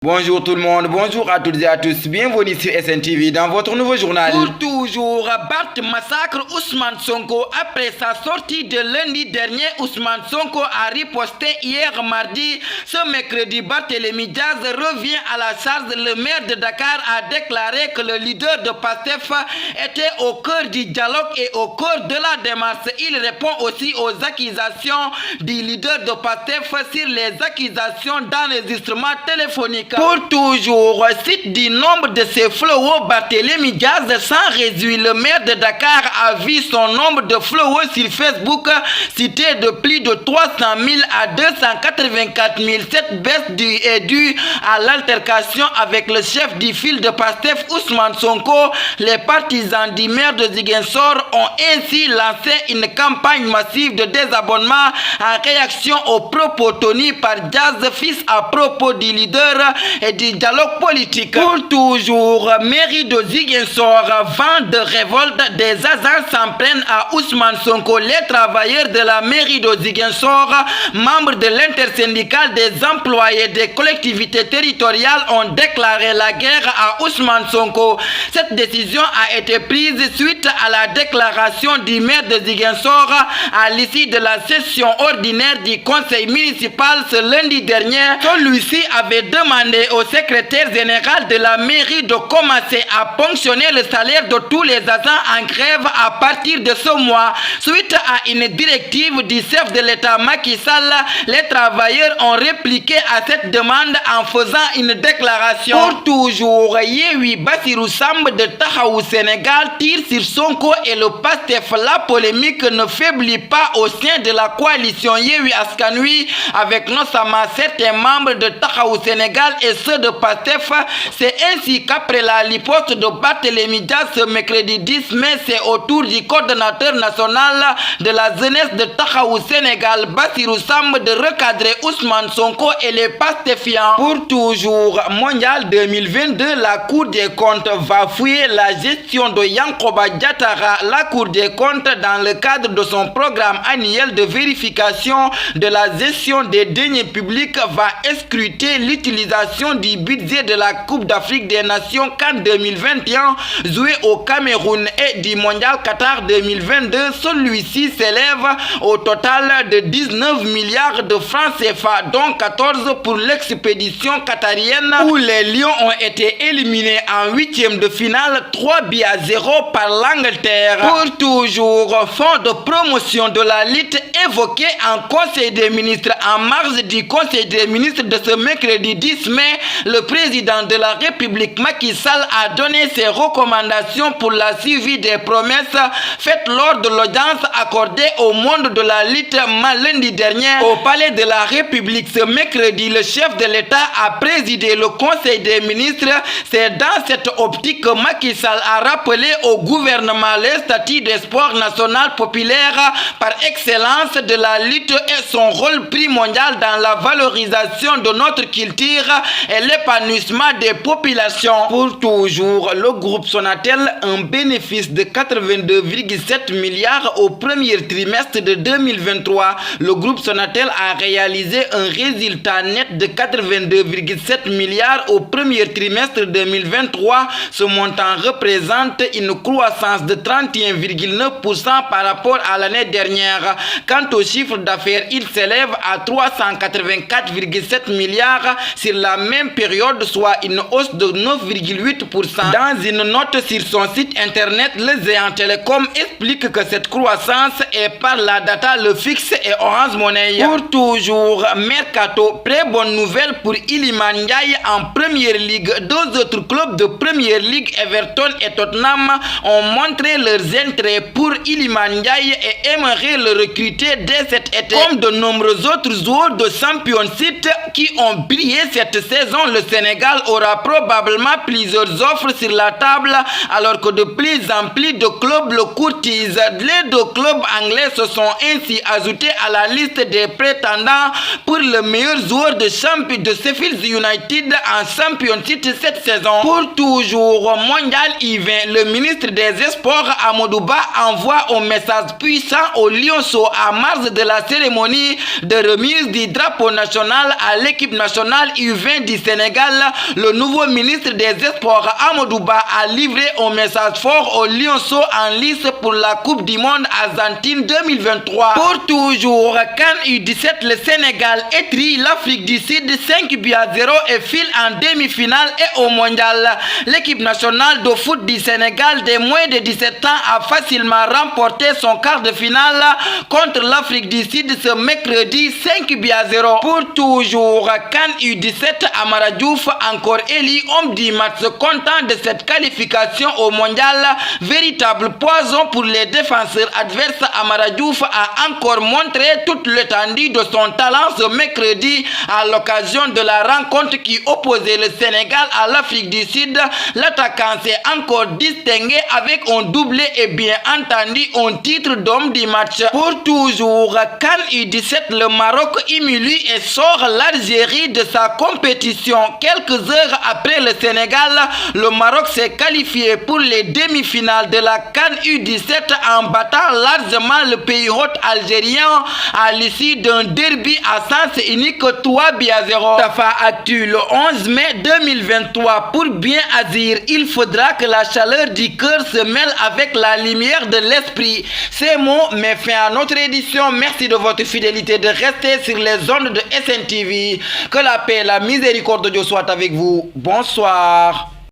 Bonjour tout le monde, bonjour à toutes et à tous, bienvenue sur SNTV dans votre nouveau journal. Pour toujours, Bart massacre Ousmane Sonko. Après sa sortie de lundi dernier, Ousmane Sonko a riposté hier mardi. Ce mercredi, Barthélémy Diaz revient à la charge. Le maire de Dakar a déclaré que le leader de PASTEF était au cœur du dialogue et au cœur de la démarche. Il répond aussi aux accusations du leader de PASTEF sur les accusations d'enregistrement téléphonique. Pour toujours, cite du nombre de ses followers, Barthélémy Diaz s'en réjouit. Le maire de Dakar a vu son nombre de followers sur Facebook cité de plus de 300 000 à 284 000. Cette baisse est due à l'altercation avec le chef du file de PASTEF, Ousmane Sonko. Les partisans du maire de Ziguinchor ont ainsi lancé une campagne massive de désabonnement en réaction aux propos tenus par Diaz, fils à propos du leader et du dialogue politique. Pour toujours, mairie de Ziguinchor, vent de révolte, des agents s'en prennent à Ousmane Sonko. Les travailleurs de la mairie de Ziguinchor, membres de l'intersyndicale des employés des collectivités territoriales, ont déclaré la guerre à Ousmane Sonko. Cette décision a été prise suite à la déclaration du maire de Ziguinchor à l'issue de la session ordinaire du conseil municipal ce lundi dernier. Celui-ci avait demandé au secrétaire général de la mairie de commencer à ponctionner le salaire de tous les agents en grève à partir de ce mois. Suite à une directive du chef de l'État Macky Sall, les travailleurs ont répliqué à cette demande en faisant une déclaration. Pour toujours, Yewwi Bassirou Samb de Taxawu Sénégal tire sur Sonko et le PASTEF. La polémique ne faiblit pas au sein de la coalition Yewwi Askan Wi, avec notamment certains membres de Taxawu Sénégal et ceux de PASTEF. C'est ainsi qu'après la riposte de Barthélémy Diaz ce mercredi 10 mai, c'est au tour du coordonnateur national de la jeunesse de Taxawu Sénégal, Bassirou Samb, de recadrer Ousmane Sonko et les PASTEFiens. Pour toujours, mondial 2022, la Cour des comptes va fouiller la gestion de Yankoba Diattara. La Cour des comptes, dans le cadre de son programme annuel de vérification de la gestion des deniers publics, va scruter l'utilisation du budget de la Coupe d'Afrique des Nations CAN 2021 joué au Cameroun et du mondial Qatar 2022. Celui-ci s'élève au total de 19 milliards de francs CFA, dont 14 pour l'expédition qatarienne où les Lions ont été éliminés en huitième de finale 3-0 par l'Angleterre. Pour toujours, fonds de promotion de la lutte évoqué en Conseil des ministres. En marge du Conseil des ministres de ce mercredi 10 mai, le président de la République Macky Sall a donné ses recommandations pour la suivi des promesses faites lors de l'audience accordée au monde de la lutte lundi dernier au Palais de la République. Ce mercredi, le chef de l'État a présidé le Conseil des ministres. C'est dans cette optique que Macky Sall a rappelé au gouvernement le statut des sports national populaire par excellence de la lutte et son rôle primordial dans la valorisation de notre culture et l'épanouissement des populations. Pour toujours, le groupe Sonatel, un bénéfice de 82,7 milliards au premier trimestre de 2023. Le groupe Sonatel a réalisé un résultat net de 82,7 milliards au premier trimestre 2023. Ce montant représente une croissance de 31,9% par rapport à l'année dernière. Quant au chiffre d'affaires, il s'élève à 384,7 milliards sur la même période, soit une hausse de 9,8%. Dans une note sur son site internet, le géant Télécom explique que cette croissance est par la data, le fixe et Orange Money. Pour toujours, Mercato, très bonne nouvelle pour Iliman Ndiaye en Première Ligue. Deux autres clubs de Première Ligue, Everton et Tottenham, ont montré leurs intérêts pour Iliman Ndiaye et aimeraient le recruter dès cet été. Comme de nombreux autres joueurs de Championship qui ont brillé cette saison, le Sénégal aura probablement plusieurs offres sur la table, alors que de plus en plus de clubs le courtisent. Les deux clubs anglais se sont ainsi ajoutés à la liste des prétendants pour le meilleur joueur de Sheffield United en Championship cette saison. Pour toujours, mondial U20, le ministre des Sports Amadou Ba envoie un message puissant aux Lionceaux en marge de la cérémonie de remise du drapeau national à l'équipe nationale U20 U20 du Sénégal, le nouveau ministre des Sports Amadou Ba a livré un message fort aux Lionceaux en lice pour la Coupe du Monde Argentine 2023. Pour toujours, CAN U17, le Sénégal étrie l'Afrique du Sud 5-0 et file en demi-finale et au mondial. L'équipe nationale de foot du Sénégal des moins de 17 ans a facilement remporté son quart de finale contre l'Afrique du Sud ce mercredi 5-0. Pour toujours, CAN U17, Amara Diouf encore élu homme du match, content de cette qualification au mondial. Véritable poison pour les défenseurs adverses, Amara Diouf a encore montré toute l'étendue de son talent ce mercredi à l'occasion de la rencontre qui opposait le Sénégal à l'Afrique du Sud. L'attaquant s'est encore distingué avec un doublé et bien entendu un titre d'homme du match. Pour toujours, CAN U17, le Maroc humilie et sort l'Algérie de sa compétition. Quelques heures après le Sénégal, le Maroc s'est qualifié pour les demi-finales de la CAN U17 en battant largement le pays hôte algérien à l'issue d'un derby à sens unique 3-0. Tafa Actu le 11 mai 2023. Pour bien agir, il faudra que la chaleur du cœur se mêle avec la lumière de l'esprit. Ces mots mettent fin à notre édition. Merci de votre fidélité de rester sur les ondes de SNTV. Que la paix et la miséricorde de Dieu soient avec vous. Bonsoir.